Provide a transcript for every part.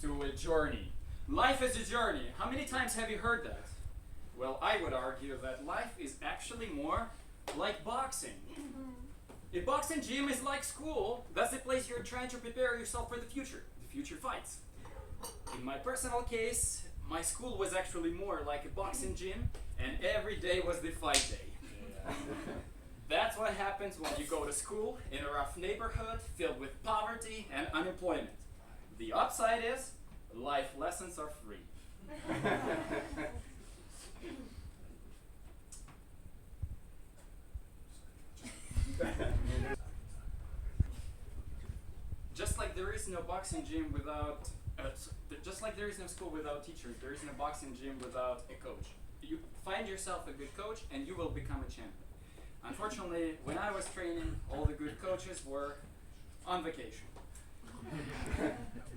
to a journey. Life is a journey. How many times have you heard that? Well, I would argue that life is actually more like boxing. A boxing gym is like school. That's the place you're trying to prepare yourself for the future fights. In my personal case, my school was actually more like a boxing gym, and every day was the fight day. Yeah. That's what happens when you go to school in a rough neighborhood filled with poverty and unemployment. The upside is life lessons are free. Just like there is no boxing gym without, just like there is no school without teachers, there is no boxing gym without a coach. You find yourself a good coach and you will become a champion. Unfortunately, when I was training, all the good coaches were on vacation.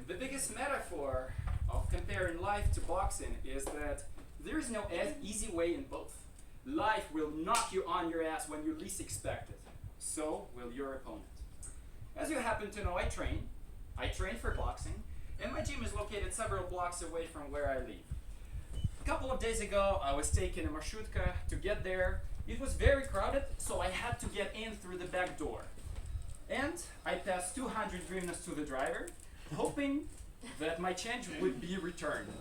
The biggest metaphor of comparing life to boxing is that there is no easy way in both. Life will knock you on your ass when you least expect it. So will your opponent. As you happen to know, I train. I train for boxing, and my gym is located several blocks away from where I live. A couple of days ago, I was taking a marshutka to get there. It was very crowded, so I had to get in through the back door. And I passed 200 hryvnias to the driver, hoping that my change would be returned.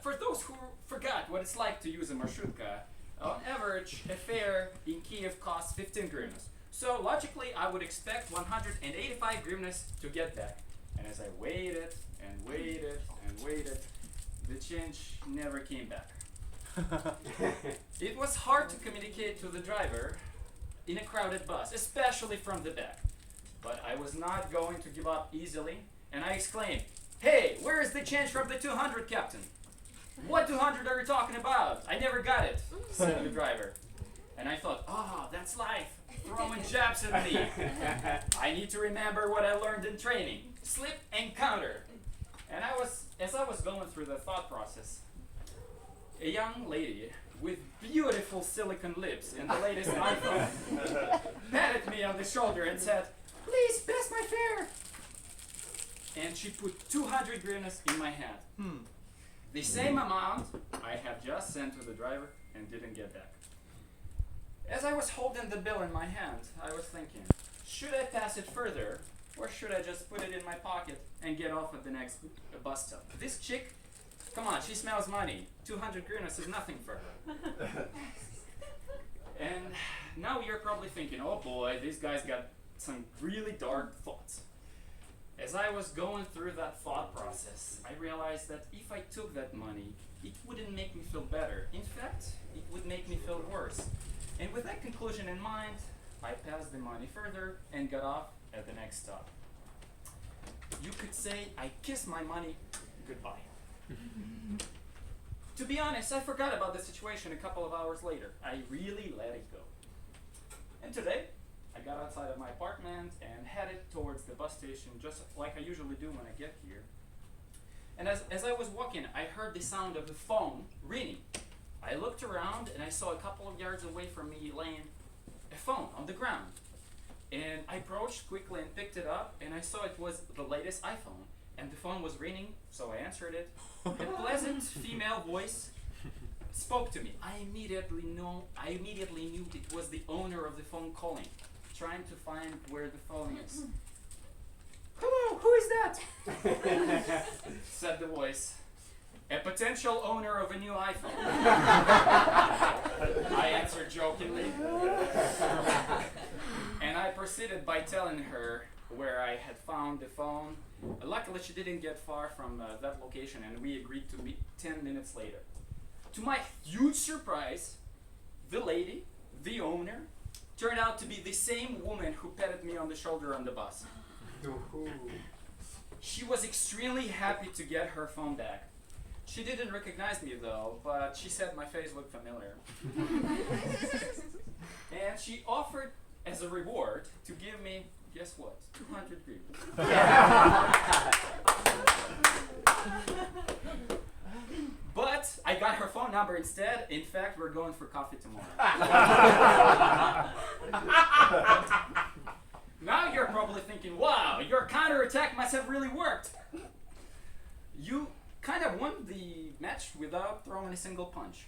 For those who forgot what it's like to use a marshutka, on average, a fare in Kiev costs 15 hryvnias. So logically, I would expect 185 hryvnias to get back. And as I waited and waited and waited, the change never came back. It was hard to communicate to the driver in a crowded bus, especially from the back. But I was not going to give up easily, and I exclaimed, "Hey, where is the change from the 200, Captain?" "What 200 are you talking about? I never got it," said the driver. And I thought, that's life, throwing jabs at me. I need to remember what I learned in training. Slip and counter. And as I was going through the thought process, a young lady with beautiful silicone lips and the latest iPhone patted me on the shoulder and said, "Please pass my fare." And she put 200 hryvnias in my hand. The same amount I have just sent to the driver and didn't get back. As I was holding the bill in my hand, I was thinking, should I pass it further, or should I just put it in my pocket and get off at the next bus stop? This chick, come on, she smells money. 200 hryvnias is nothing for her. And now you're probably thinking, oh boy, this guy's got some really dark thoughts. As I was going through that thought process, I realized that if I took that money, it wouldn't make me feel better. In fact, it would make me feel worse. And with that conclusion in mind, I passed the money further and got off at the next stop. You could say I kissed my money goodbye. To be honest, I forgot about the situation a couple of hours later. I really let it go. And today, I got outside of my apartment and headed towards the bus station just like I usually do when I get here. And as I was walking, I heard the sound of the phone ringing. I looked around and I saw a couple of yards away from me laying a phone on the ground. And I approached quickly and picked it up, and I saw it was the latest iPhone. And the phone was ringing, so I answered it. A pleasant female voice spoke to me. I immediately knew it was the owner of the phone calling, trying to find where the phone is. "Hello, who is that?" said the voice. "A potential owner of a new iPhone." I answered jokingly. And I proceeded by telling her where I had found the phone. Luckily, she didn't get far from that location, and we agreed to meet 10 minutes later. To my huge surprise, the lady, the owner, turned out to be the same woman who patted me on the shoulder on the bus. She was extremely happy to get her phone back. She didn't recognize me though, but she said my face looked familiar. And she offered as a reward to give me, guess what, 200 hryvnias. But I got her phone number instead. In fact, we're going for coffee tomorrow. Now you're probably thinking, wow, your counterattack must have really worked. you kind of won the match without throwing a single punch.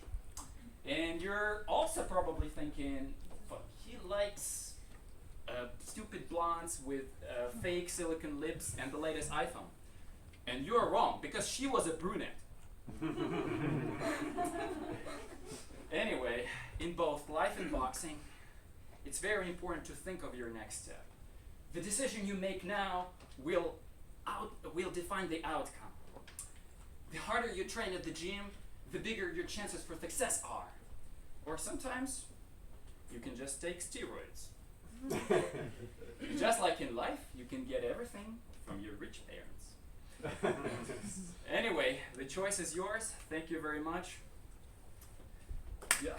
And you're also probably thinking, fuck, he likes stupid blondes with fake silicone lips and the latest iPhone. And you're wrong, because she was a brunette. Anyway, in both life and boxing, it's very important to think of your next step. The decision you make now will define the outcome. The harder you train at the gym, the bigger your chances for success are. Or sometimes, you can just take steroids. Just like in life, you can get everything from your rich parents. Anyway, the choice is yours. Thank you very much. Yeah.